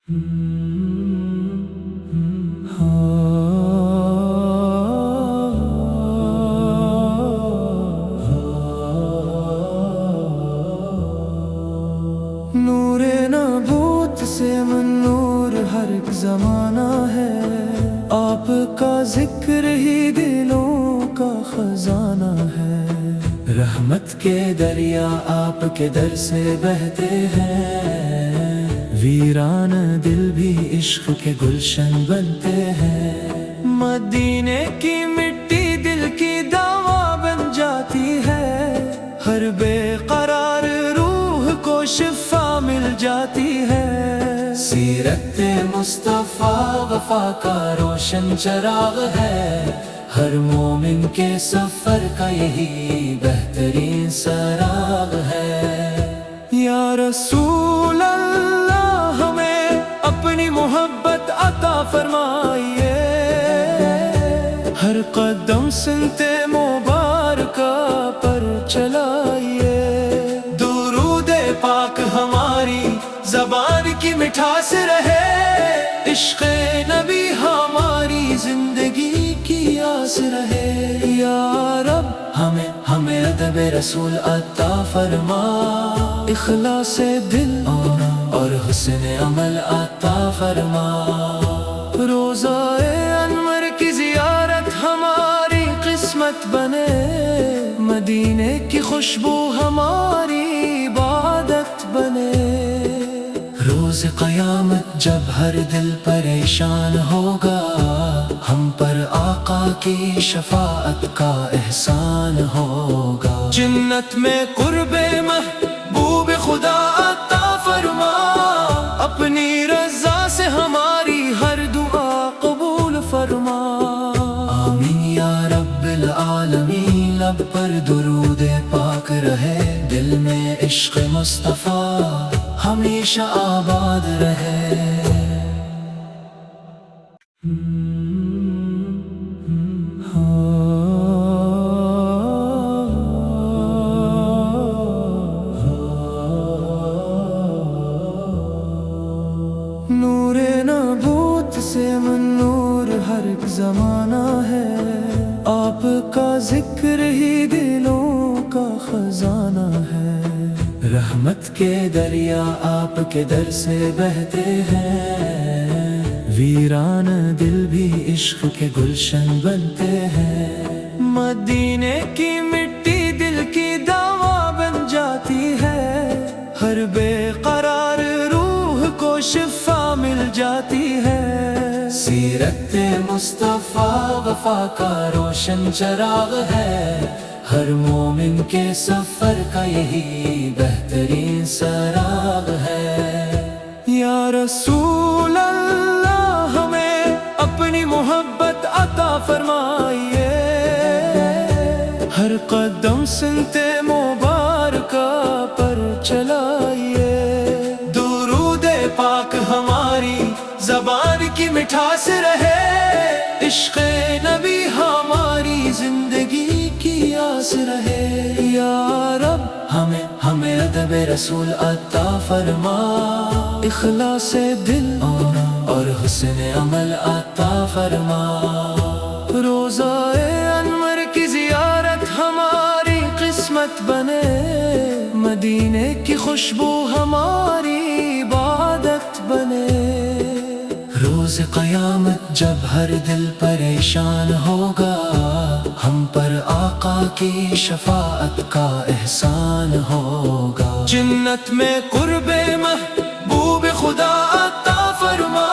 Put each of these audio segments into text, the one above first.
نورے نبوت سے منور ہر ایک زمانہ ہے، آپ کا ذکر ہی دلوں کا خزانہ ہے۔ رحمت کے دریا آپ کے در سے بہتے ہیں، ویران دل بھی عشق کے گلشن بنتے ہیں۔ مدینے کی مٹی دل کی دوا بن جاتی ہے، ہر بے قرار روح کو شفا مل جاتی ہے۔ سیرت مصطفیٰ وفا کا روشن چراغ ہے، ہر مومن کے سفر کا یہی بہترین سراغ ہے۔ یا رسول اللہ ہمیں اپنی محبت عطا فرمائیے، ہر قدم سنتے مبارکہ پر چلائیے۔ درود پاک ہماری زبان کی مٹھاس رہے، عشق نبی ہماری زندگی کی آس رہے۔ یا رب ہمیں ادب رسول عطا فرما، اخلاص دل اور حسن عمل عطا فرما۔ روضہ انور کی زیارت ہماری قسمت بنے، مدینے کی خوشبو ہماری عبادت بنے۔ روز قیامت جب ہر دل پریشان ہوگا، ہم پر آقا کی شفاعت کا احسان ہوگا۔ جنت میں قرب محبوب خدا عطا فرما، اپنی رضا سے ہماری ہر دعا قبول فرما۔ آمین یا رب العالمین، لب پر درود پاک رہے، دل میں عشق مصطفیٰ ہمیشہ آباد رہے۔ نور نبوت سے منور ہر ایک زمانہ ہے، آپ کا ذکر ہی دلوں کا خزانہ ہے۔ رحمت کے دریا آپ کے در سے بہتے ہیں، ویران دل بھی عشق کے گلشن بنتے ہیں۔ مدینے کی مٹی دل کی دوا بن جاتی ہے، ہر بے قرار روح کو شفا مل جاتی ہے۔ سیرت مصطفیٰ وفا کا روشن چراغ ہے، ہر مومن کے سفر کا یہی بہترین سراغ ہے۔ یا رسول اللہ ہمیں اپنی محبت عطا فرمائیے، ہر قدم سنتے مبارکہ پر چلائیے۔ درود پاک ہماری زبان کی مٹھاس رہے، عشق نبی ہماری زندگی کی آس رہے۔ یا رب ہمیں ادب رسول عطا فرما، اخلاص دل اور حسن عمل عطا فرما۔ روضہ انور کی زیارت ہماری قسمت بنے، مدینے کی خوشبو ہماری عبادت بنے۔ روز قیامت جب ہر دل پریشان ہوگا، ہم پر آقا کی شفاعت کا احسان ہوگا۔ جنت میں قرب محبوب خدا عطا فرما،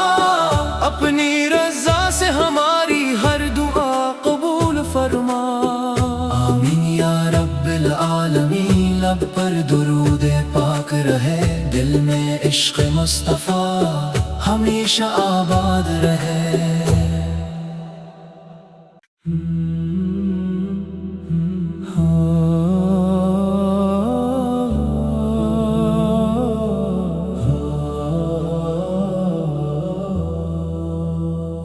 اپنی رضا سے ہماری ہر دعا قبول فرما۔ آمین یا رب العالمین، لب پر درود پاک رہے، دل میں عشق مصطفیٰ ہمیشہ آباد رہے۔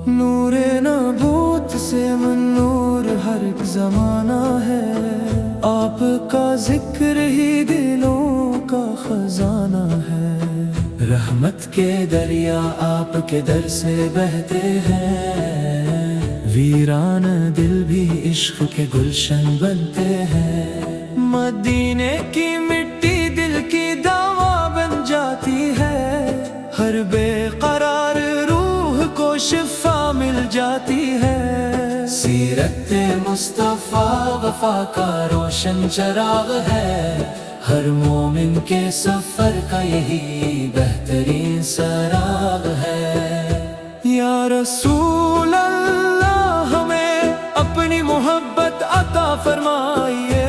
نور نبوت سے منور ہر ایک زمانہ ہے، آپ کا ذکر ہی دلوں کا خزانہ ہے۔ رحمت کے دریا آپ کے در سے بہتے ہیں، ویران دل بھی عشق کے گلشن بنتے ہیں۔ مدینے کی مٹی دل کی دوا بن جاتی ہے، ہر بے قرار روح کو شفا مل جاتی ہے۔ سیرت مصطفیٰ وفا کا روشن چراغ ہے، ہر مومن کے سفر کا یہی بہترین سراغ ہے۔ یا رسول اللہ ہمیں اپنی محبت عطا فرمائیے،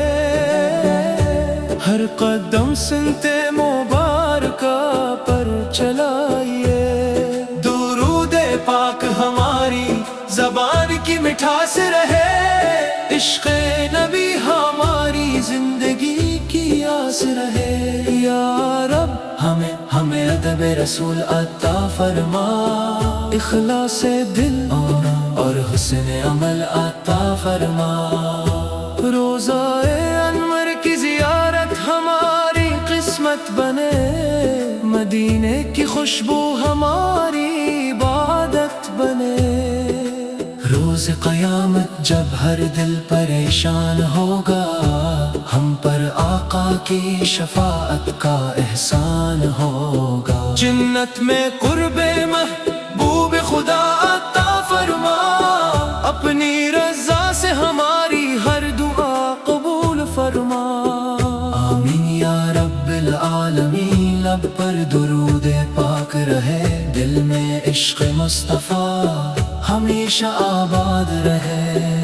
ہر قدم سنتے مبارکہ پر چلائیے۔ درود پاک ہماری زبان کی مٹھاس رہے، عشق نبی ہماری زندگی کی آس رہے۔ یا رب ہمیں ادب رسول عطا فرما، اخلاص دل اور حسن عمل عطا فرما۔ روضہ انور کی زیارت ہماری قسمت بنے، مدینے کی خوشبو ہماری عبادت بنے۔ روز قیامت جب ہر دل پریشان ہوگا، ہم پر آقا کی شفاعت کا احسان ہوگا۔ جنت میں قرب محبوب خدا عطا فرما، اپنی رضا سے ہماری ہر دعا قبول فرما۔ آمین یا رب العالمین، لب پر درود پاک رہے، دل میں عشق مصطفیٰ ہمیشہ آباد رہے۔